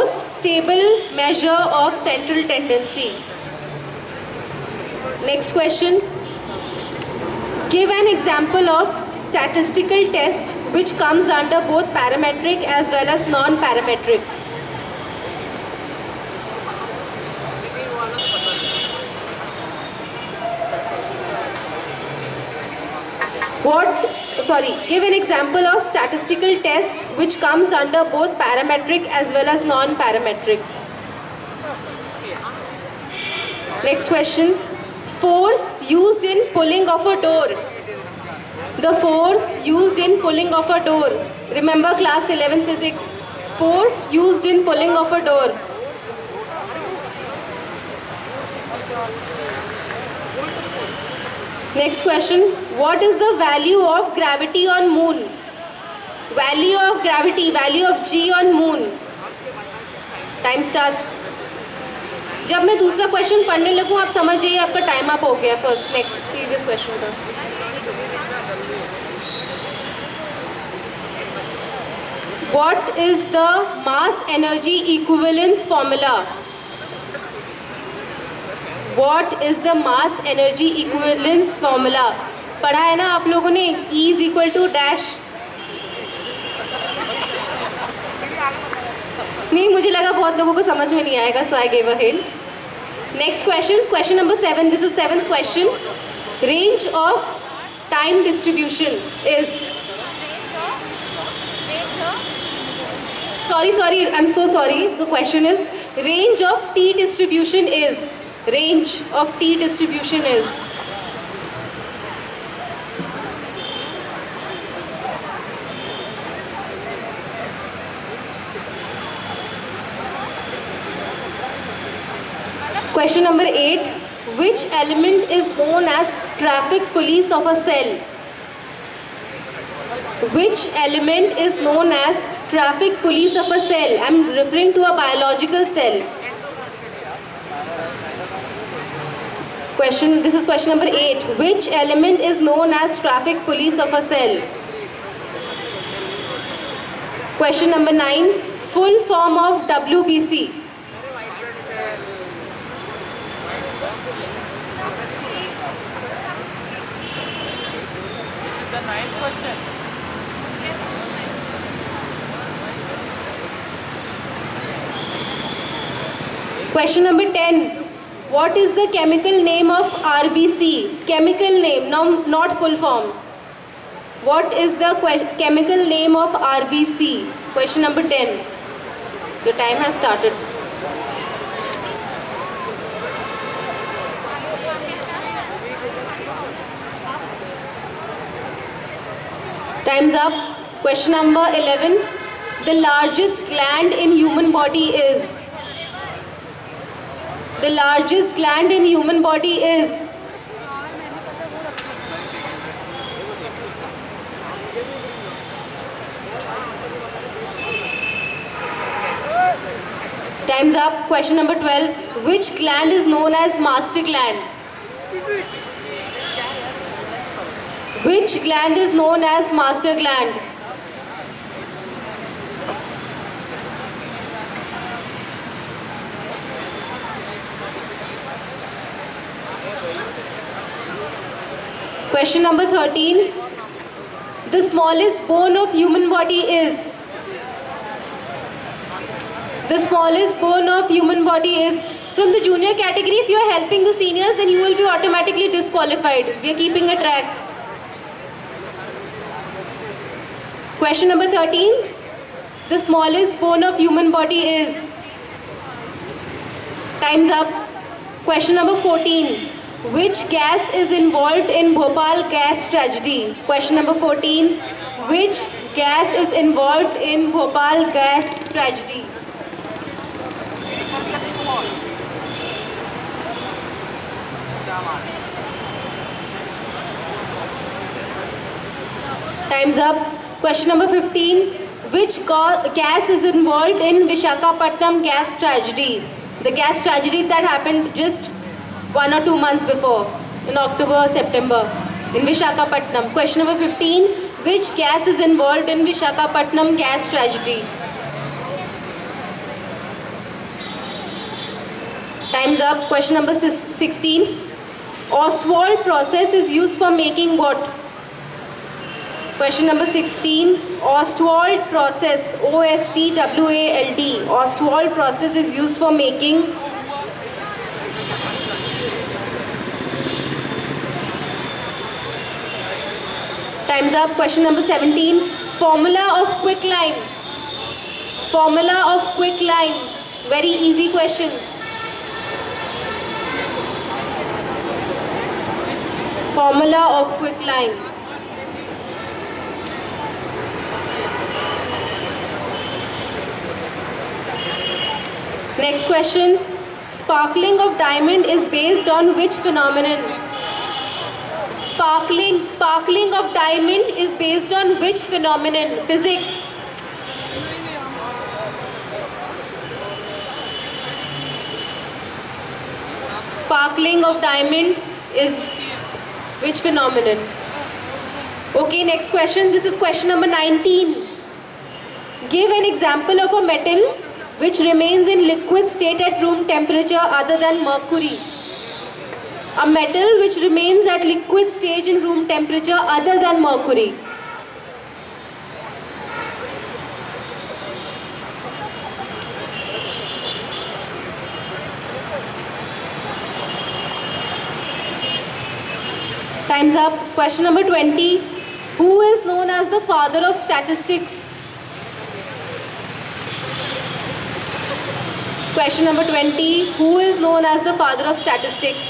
most stable measure of central tendency? Next question. Give an example of statistical test which comes under both parametric as well as non-parametric. Give an example of statistical test which comes under both parametric as well as non-parametric. Next question. Force used in pulling of a door. The force used in pulling of a door. Remember class 11 physics. Force used in pulling of a door. Next question. What is the value of gravity on moon? Value of gravity, value of G on moon. Time starts. जब मैं दूसरा question पढ़ने लगूँ आप समझ जाइए आपका time up हो गया फर्स्ट नेक्स्ट प्रीवियस क्वेश्चन का. What is the mass energy equivalence formula? What is the mass energy equivalence formula? पढ़ा है ना आप लोगों ने? E is equal to dash. नहीं मुझे लगा बहुत लोगों को समझ में नहीं आएगा so I gave a hint. Next question, question number 7. This is 7th question. Range of time distribution is. Sorry, I'm so sorry. The question is range of T distribution is. Range of T distribution is. Question number 8. Which element is known as traffic police of a cell? Which element is known as traffic police of a cell? I am referring to a biological cell. This is question number 8. Which element is known as traffic police of a cell? Question number 9. Full form of WBC. The 9th question. Question number 10. What is the chemical name of RBC? Chemical name, not full form. What is the chemical name of RBC? Question number 10. Your time has started. Time's up. Question number 11. The largest gland in human body is. The largest gland in human body is. Time's up. Question number 12. Which gland is known as master gland? Which gland is known as master gland? Question number 13. The smallest bone of human body is. The smallest bone of human body is. From the junior category, if you are helping the seniors, then you will be automatically disqualified. We are keeping a track. Question number 13. The smallest bone of human body is. Time's up. Question number 14. Which gas is involved in Bhopal gas tragedy? Question number 14. Which gas is involved in Bhopal gas tragedy? Time's up. Question number 15. Which gas is involved in Visakhapatnam gas tragedy? The gas tragedy that happened just 1 or 2 months before, in October, September, in Visakhapatnam. Question number 15. Which gas is involved in Visakhapatnam gas tragedy? Time's up. Question number 16. Ostwald process is used for making what? Question number 16. Ostwald process. OSTWALD. Ostwald process is used for making. Time's up. Question number 17. Formula of quicklime. Formula of quicklime. Very easy question. Formula of quicklime. Next question. Sparkling of diamond is based on which phenomenon? Sparkling of diamond is based on which phenomenon? Physics. Sparkling of diamond is which phenomenon? Okay, next question. This is question number 19. Give an example of a metal which remains in liquid state at room temperature other than mercury. A metal which remains at liquid stage in room temperature other than mercury. Time's up. Question number 20. Who is known as the father of statistics? Question number 20. Who is known as the father of statistics?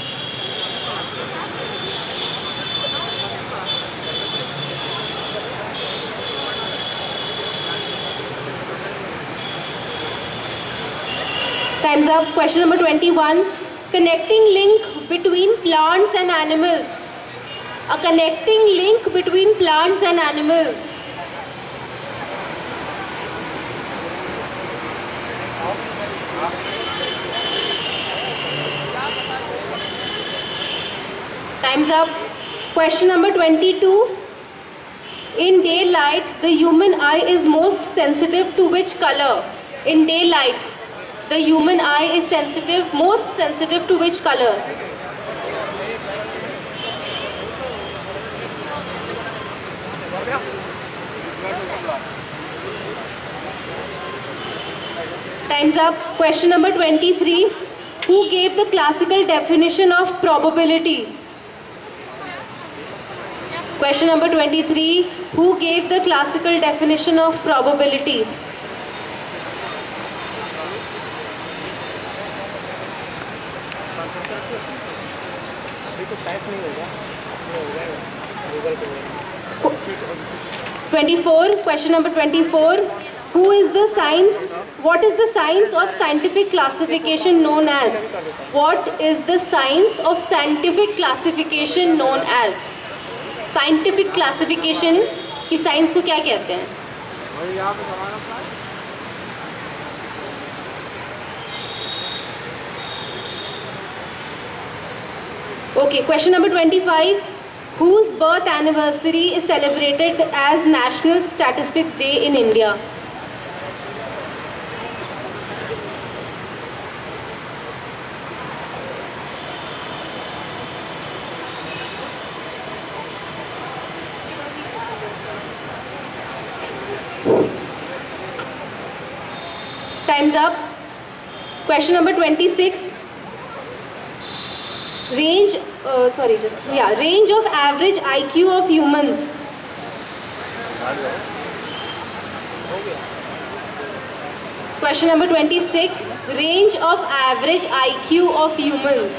Time's up. Question number 21. Connecting link between plants and animals. A connecting link between plants and animals. Time's up. Question number 22. In daylight, the human eye is most sensitive to which color? In daylight, the human eye is most sensitive to which color? Time's up. Question number 23. Who gave the classical definition of probability? Question number 23. Who gave the classical definition of probability? Question number 24. Who is the science? What is the science of scientific classification known as? What is the science of scientific classification known as? Scientific classification की science को क्या कहते हैं? Okay, question number 25. Whose birth anniversary is celebrated as National Statistics Day in India? Time's up. Question number 26. Range of average IQ of humans. Question number 26. Range of average IQ of humans.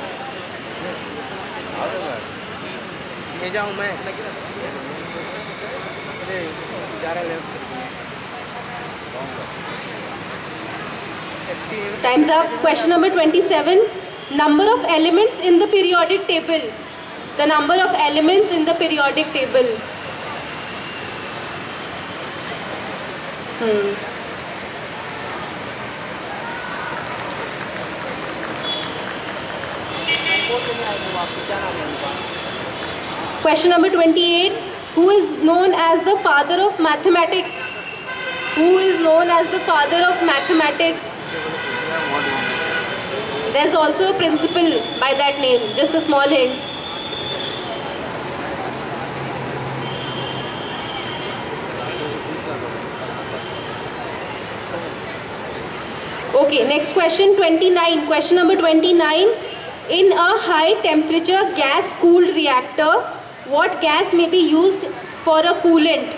Time's up. Question number 27. Number of elements in the periodic table. The number of elements in the periodic table. Question number 28. Who is known as the father of mathematics? Who is known as the father of mathematics? There's also a principal by that name. Just a small hint. Okay, next question, 29. Question number 29. In a high temperature gas cooled reactor, what gas may be used for a coolant?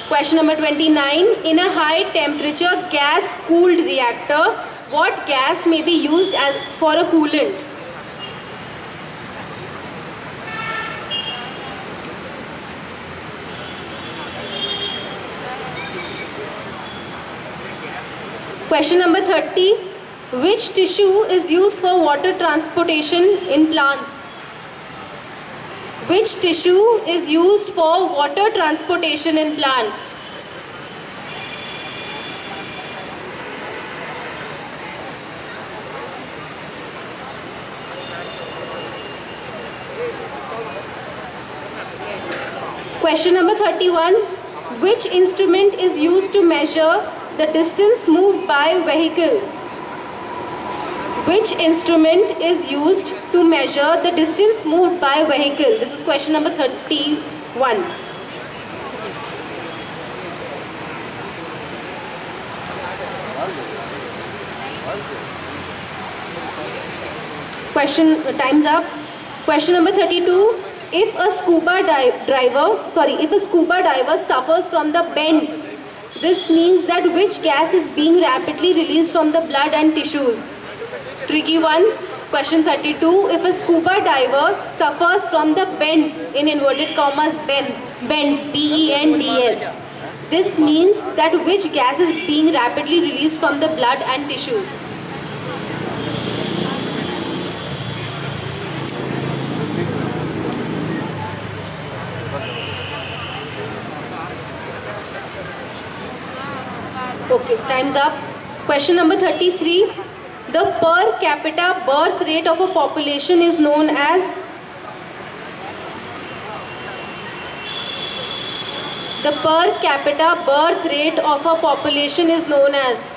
Question number 29. In a high temperature gas cooled reactor, what gas may be used for a coolant? Question number 30. Which tissue is used for water transportation in plants? Which tissue is used for water transportation in plants? Question number 31. Which instrument is used to measure the distance moved by vehicle? Which instrument is used to measure the distance moved by vehicle? This is question number 31. Time's up. Question number 32. If a scuba diver suffers from the bends, this means that which gas is being rapidly released from the blood and tissues? Tricky one. Question 32. If a scuba diver suffers from the bends, in inverted commas, bends, B-E-N-D-S, this means that which gas is being rapidly released from the blood and tissues? Okay, time's up. Question number 33. The per capita birth rate of a population is known as? The per capita birth rate of a population is known as?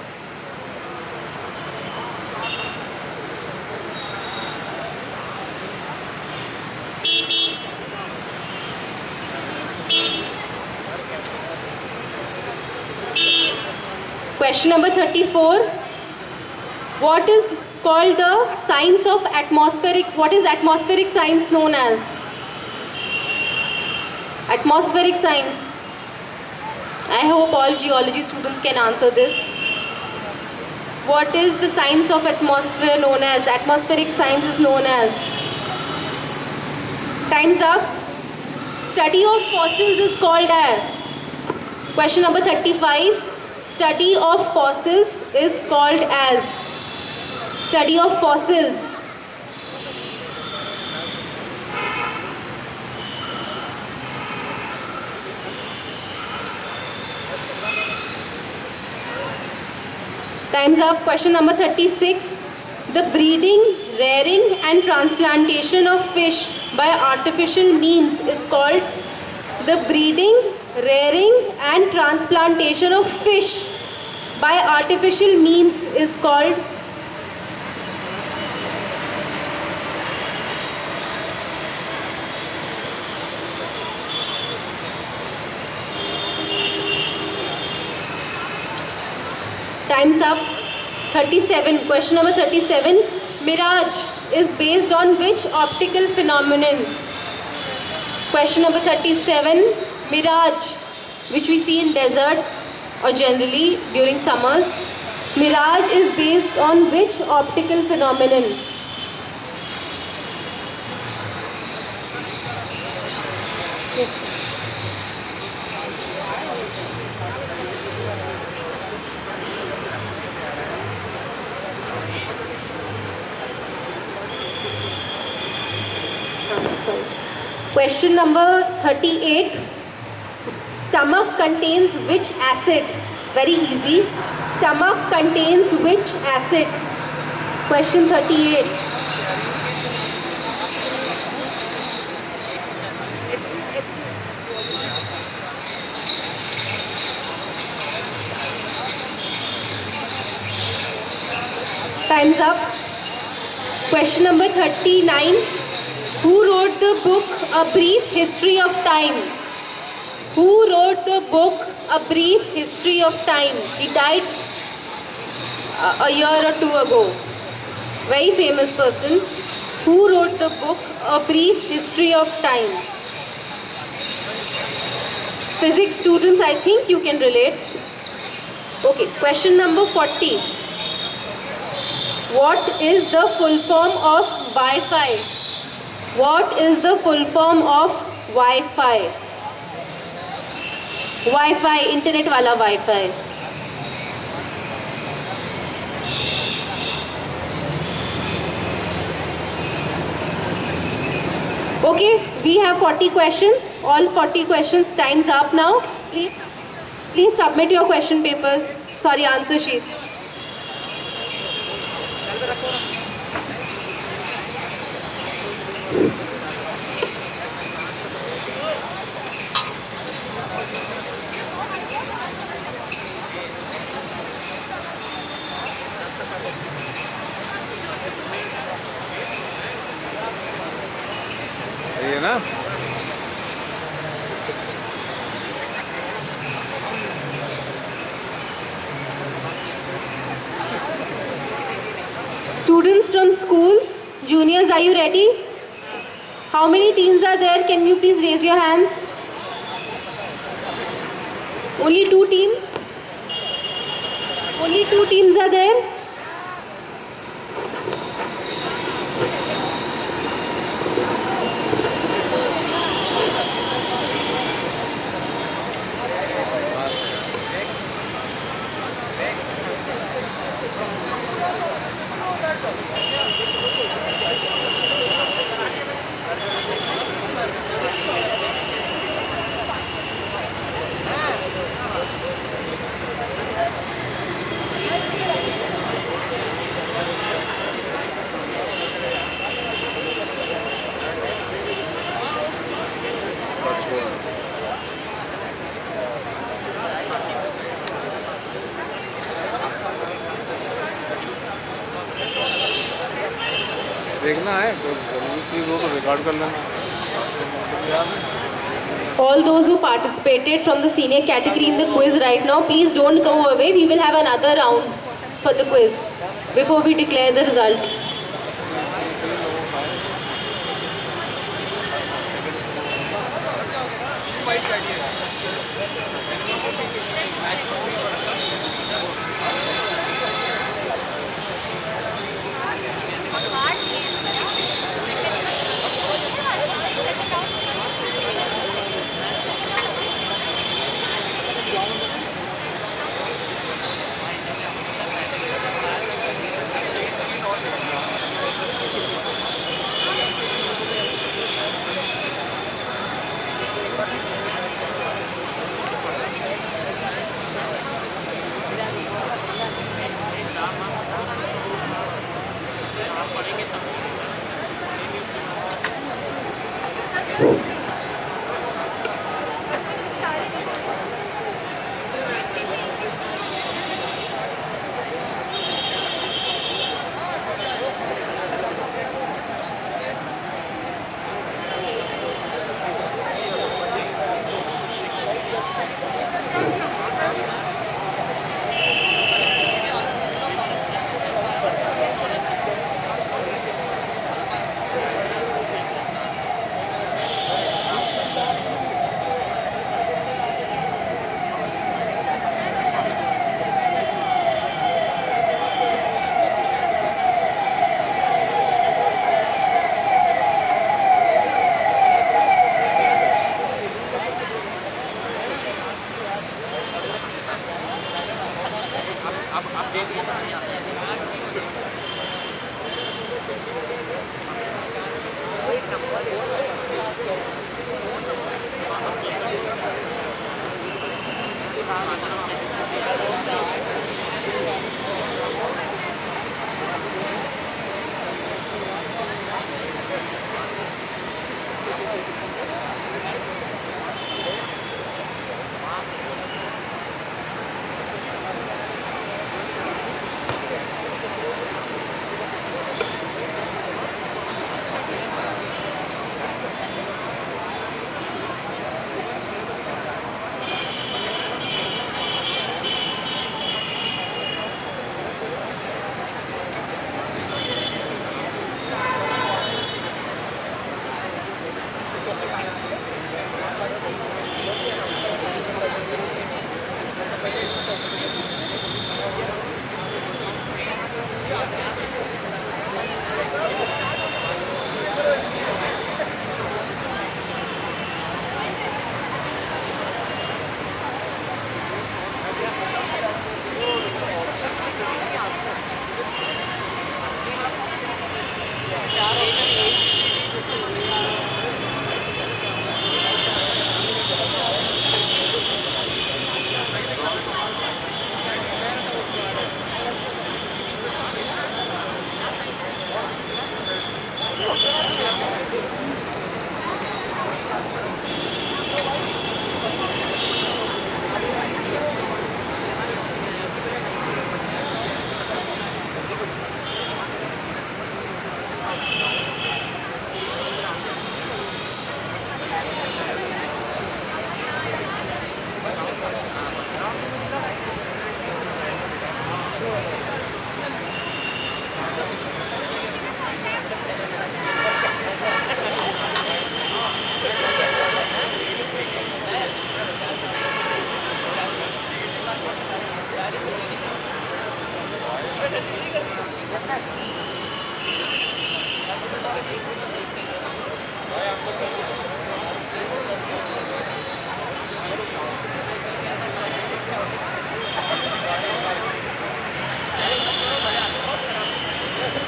Question number 34. What is called the science of atmospheric? What is atmospheric science known as? Atmospheric science. I hope all geology students can answer this. What is the science of atmosphere known as? Atmospheric science is known as? Time's up. Study of fossils is called as? Question number 35. Study of fossils is called as? Study of fossils. Time's up. Question number 36. The breeding, rearing and transplantation of fish by artificial means is called? The breeding, rearing and transplantation of fish by artificial means is called? Time's up. 37. Question number 37. Mirage is based on which optical phenomenon? Question number 37. Mirage, which we see in deserts or generally during summers. Mirage is based on which optical phenomenon? Yes. Question number 38. Stomach contains which acid? Very easy. Stomach contains which acid? Question 38. Time's up. Question number 39. Who wrote the book A Brief History of Time? Who wrote the book A Brief History of Time? He died a year or two ago. Very famous person. Who wrote the book A Brief History of Time? Physics students, I think you can relate. Okay, question number 40. What is the full form of Wi-Fi? What is the full form of Wi-Fi? Wi-Fi, internet wala Wi-Fi. Okay, we have 40 questions. All 40 questions. Time's up now. Please submit your question papers. Sorry, answer sheets. ये ना Students from schools, juniors, are you ready? How many teams are there? Can you please raise your hands? Only 2 teams? Only 2 teams are there? देखना है कोई जरूरी चीज़ हो तो record कर लेना। All those who participated from the senior category in the quiz right now, please don't go away. We will have another round for the quiz before we declare the results.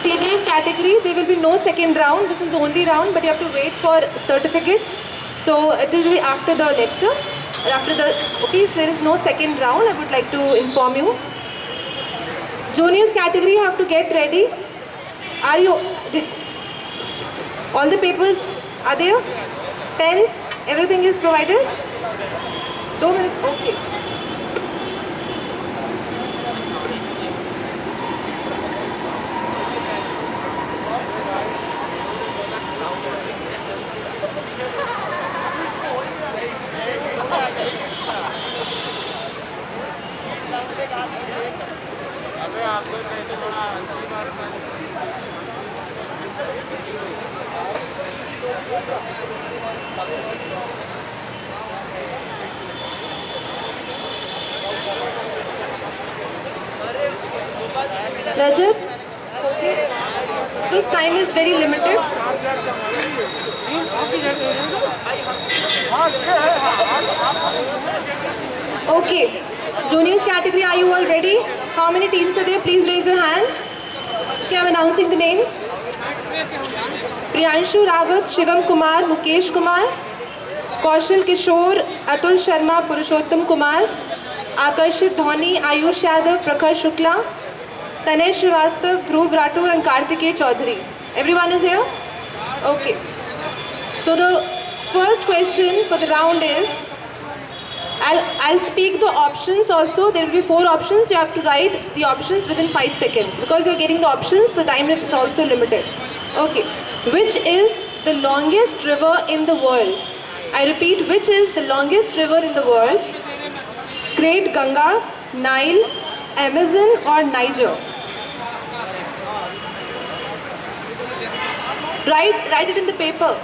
Teenage category, there will be no second round. This is the only round, but you have to wait for certificates. So it will be after the lecture. Okay, so there is no second round. I would like to inform you. Juniors category, you have to get ready. Are you? All the papers are there? Pens, everything is provided? 2 minutes. Okay. Rajat, okay. Because time is very limited. Okay. Juniors category, are you all ready? How many teams are there? Please raise your hands. Okay, I'm announcing the names. Priyanshu Rawat, Shivam Kumar, Mukesh Kumar, Kaushal Kishore, Atul Sharma, Purushottam Kumar, Akarshit Dhoni, Ayush Yadav, Prakhar Shukla, Tanay Srivastav, Dhruv Rathore and Kartikeya Chaudhary. Everyone is here? Okay. So the first question for the round is, I'll speak the options also. There will be 4 options. You have to write the options within 5 seconds. Because you're getting the options, the time is also limited. Okay. Which is the longest river in the world? I repeat, which is the longest river in the world? Great Ganga, Nile, Amazon or Niger? Write it in the paper.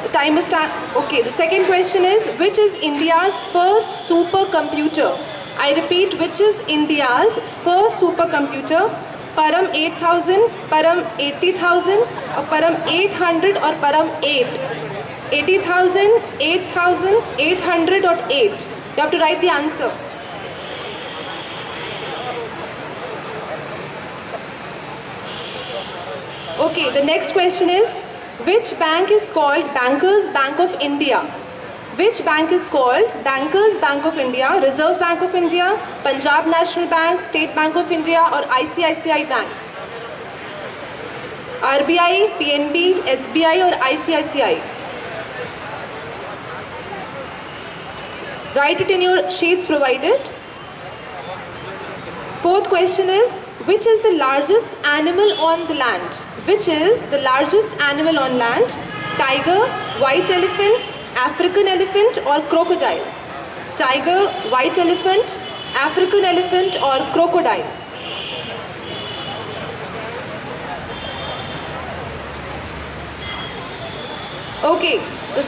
The time is okay. The second question is, which is India's first supercomputer? I repeat, which is India's first supercomputer? Param 8000, Param 80,000 or Param 800 or Param 8? 80,000, 8,000, 800 or 8? You have to write the answer. Okay, the next question is, which bank is called Bankers Bank of India? Which bank is called Bankers Bank of India? Reserve Bank of India, Punjab National Bank, State Bank of India or ICICI Bank? RBI, PNB, SBI or ICICI? Write it in your sheets provided. Fourth question is, which is the largest animal on the land? Which is the largest animal on land? Tiger, white elephant, African elephant or crocodile? Tiger, white elephant, African elephant or crocodile? Okay, the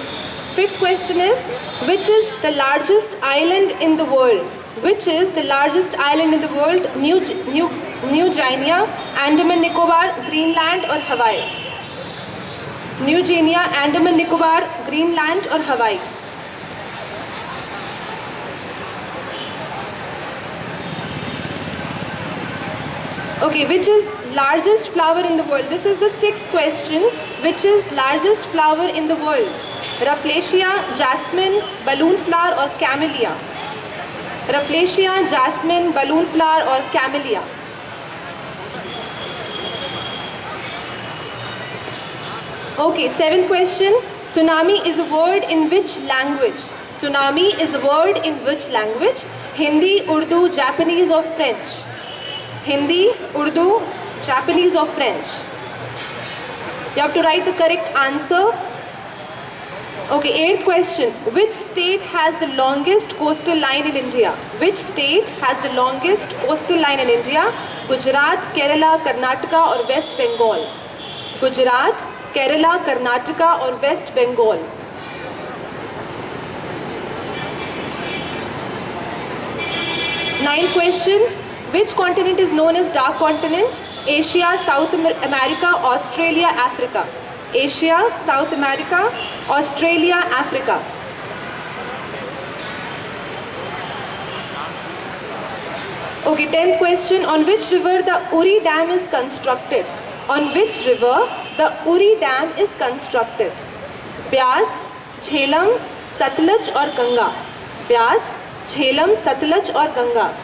fifth question is, which is the largest island in the world? Which is the largest island in the world? New Guinea, Andaman Nicobar, Greenland or Hawaii? New Guinea, Andaman Nicobar, Greenland or Hawaii? Okay, which is largest flower in the world? This is the sixth question. Which is largest flower in the world? Rafflesia, jasmine, balloon flower or camellia? Rafflesia, jasmine, balloon flower or camellia? Okay, seventh question. Tsunami is a word in which language? Tsunami is a word in which language? Hindi, Urdu, Japanese or French? Hindi, Urdu, Japanese or French? You have to write the correct answer. Okay, eighth question. Which state has the longest coastal line in India? Which state has the longest coastal line in India? Gujarat, Kerala, Karnataka or West Bengal? Gujarat, Kerala, Karnataka or West Bengal? Ninth question. Which continent is known as dark continent? Asia, South America, Australia, Africa. Asia, South America, Australia, Africa. Okay, 10th question. On which river the Uri Dam is constructed? On which river the Uri Dam is constructed? Byas, Jhelum, Satluj or Ganga? Byas, Jhelum, Satluj or Ganga?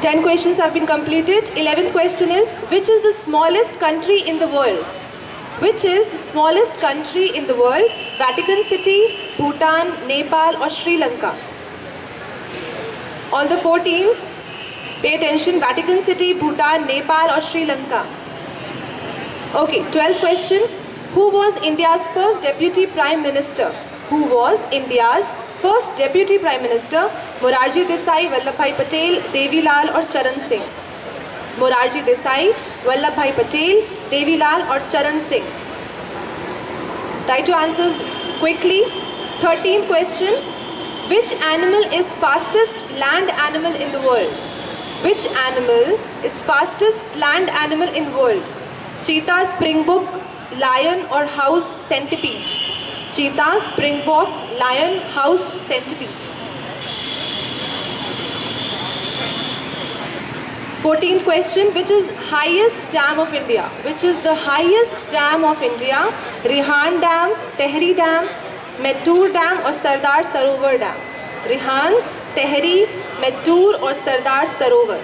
10 questions have been completed. 11th question is, which is the smallest country in the world? Which is the smallest country in the world? Vatican City, Bhutan, Nepal or Sri Lanka? All the 4 teams, pay attention. Vatican City, Bhutan, Nepal or Sri Lanka? Okay, 12th question. Who was India's first Deputy Prime Minister? Who was India's first Deputy Prime Minister? Morarji Desai, Vallabhbhai Patel, Devi Lal or Charan Singh? Morarji Desai, Vallabhbhai Patel, Devi Lal or Charan Singh? Write your answers quickly. 13th question. Which animal is fastest land animal in the world? Which animal is fastest land animal in world? Cheetah, springbok, lion or house centipede? Cheetah, springbok, lion, house centipede. 14th question. Which is highest dam of India? Which is the highest dam of India? Rihan Dam, Tehri Dam, Mettur Dam or Sardar Sarovar Dam? Rihan, Tehri, Mettur or Sardar Sarovar?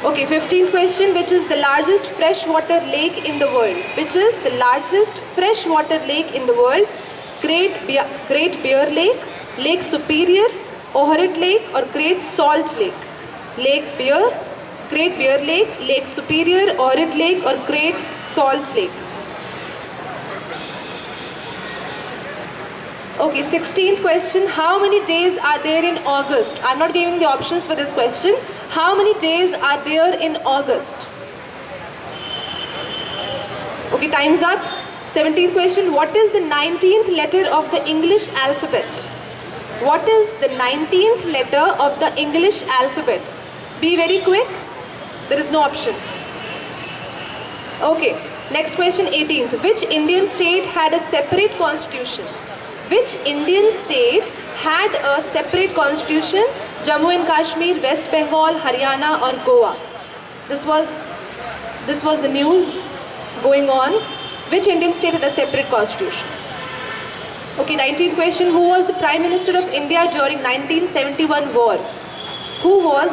Okay, 15th question. Which is the largest freshwater lake in the world? Which is the largest freshwater lake in the world? Great Bear Lake, Lake Superior, Ohrid Lake or Great Salt Lake? Great Bear Lake, Lake Superior, Ohrid Lake or Great Salt Lake? Okay, 16th question. How many days are there in August? I'm not giving the options for this question. How many days are there in August? Okay, time's up. 17th question. What is the 19th letter of the English alphabet? What is the 19th letter of the English alphabet? Be very quick. There is no option. Okay, next question, 18th. Which Indian state had a separate constitution? Which Indian state had a separate constitution? Jammu and Kashmir, West Bengal, Haryana or Goa? This was the news going on. Which Indian state had a separate constitution? Okay, 19th question. Who was the Prime Minister of India during 1971 war? Who was the